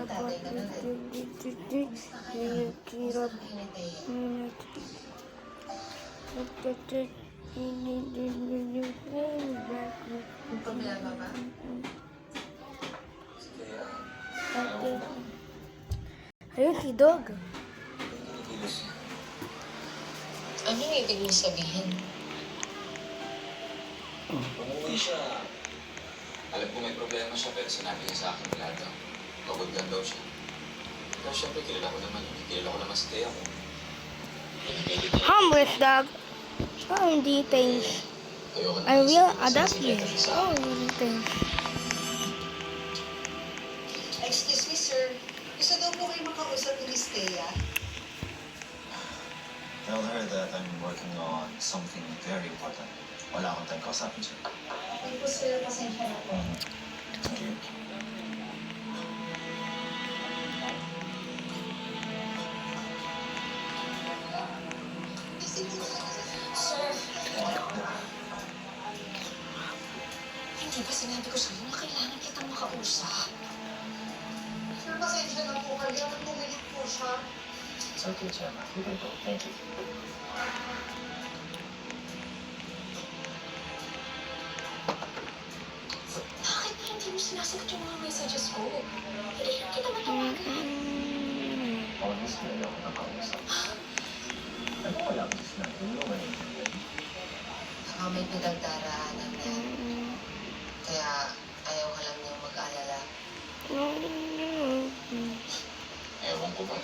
dapat hirap Yung problema ba? Ayun, tidog. Ano yung ibig mo sabihin? Umuwi siya. Alam ko may problema siya pero sinabi niya sa akin wala daw. Pagod lang daw siya. Pero syempre kilala ko naman. Kilala ko naman si Thea ko. Pinipilit niya. Harmless dog. Oh, hindi things. Ayoko I naman will sabihin adapt sa you. secretary sa Oh, akin. hindi things. Excuse me, sir. Gusto daw po kayo makausap ni Miss Thea. Tell her that I'm working on something very important. Wala akong time kausapin siya. Okay po, sir. Pasensya na po. Thank you. Sir, hindi ba sinabi ko sa'yo na kailangan kitang makausap? Sir, pasensya na po. Kailangan pumilit po siya. It's okay, Gemma. You can go. Thank you. Bakit ba hindi mo sinasagot yung mga messages ko? Hindi lang kita matawagan. Honestly, ayoko na kausap. Ano wala akong sinabi mo eh. Baka may pinagdaraanan niya. Kaya ayaw ka lang niyang mag-alala. Ewan ko ba?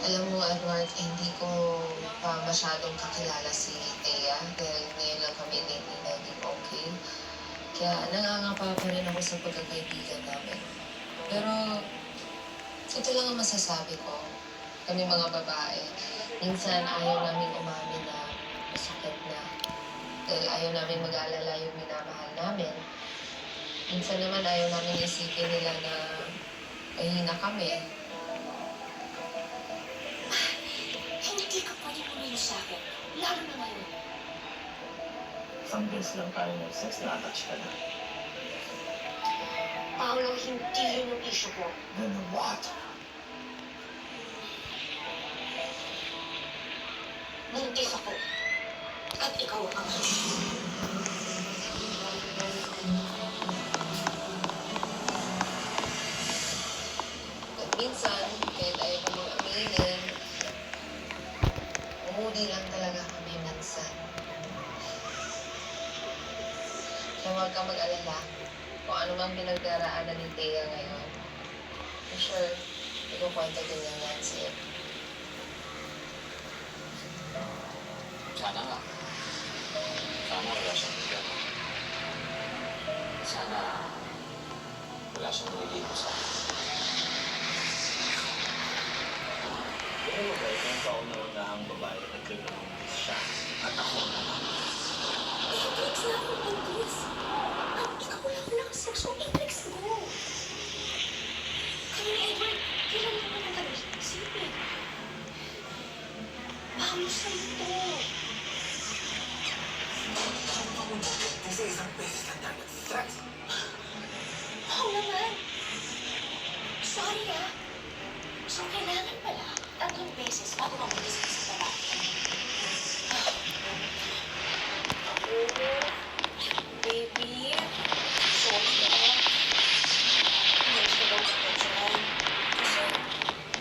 Alam mo, Edward, hindi ko pa masyadong kakilala si Thea dahil ngayon lang kami naging okay. Kaya nangangapa pa rin ako sa pagkakaibigan namin. Pero ito lang ang masasabi ko. Kami mga babae, minsan ayaw namin umamin na masakit na. Dahil ayaw namin mag-alala yung minamahal namin. Minsan naman ayaw namin isipin nila na mahina kami. Hindi ka pwede pumayo sa akin. Lalo na ngayon. Isang beses lang tayo nag-sex na attach ka na. Paolo, hindi yun ang issue ko. Then what? Buntis ako. At ikaw ang ama. At minsan, kahit ayaw ko mong aminin, umudi lang talaga kami minsan. Kaya huwag ka mag-alala kung ano mang pinagdaraanan ni Thea ngayon. For sure, ikukwento din niya yan sa'yo. Sana nga. Sana wala siyang problema. Sana wala siyang nililigo sa akin. Pero ba itong kauna-unahang babae na nagkakabuntis siya at ako naman? Hendrix na ako, Hendrix. Ikaw lang nakasex ko, Hendrix mo. Kami ni Edward, kailan mo naman kami isipin? Vamos na ito. Kasi isang beses lang tayo nag-sex. Oo naman. Sorry ah. So, kailangan pala 3 beses bago mabulis ka sa babae. Baby, sorry ah. Umalis ka daw sa dyan. Kasi,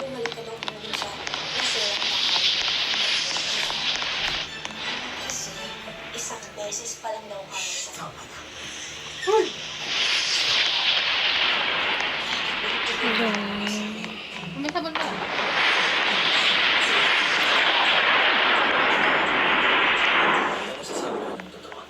bumalik ka daw muna sa masayang bahay. Kasi, 1 beses pa lang daw kami sa Tama na. May sabon ka. Ano masasabi ko ng totoo?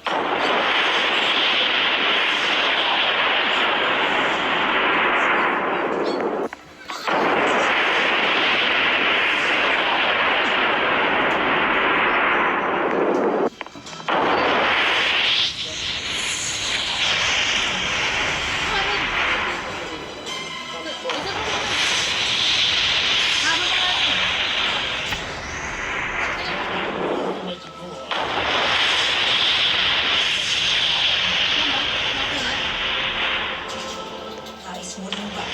Nais mo rin ba?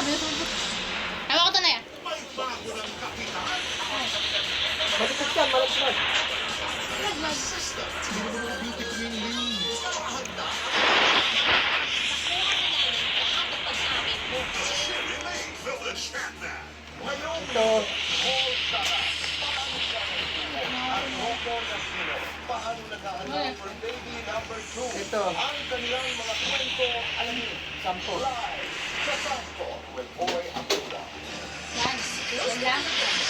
Hawa ko to na yan. Malikot ka, malikot. Ito. Ito. Sampo. Yan. Yan lang.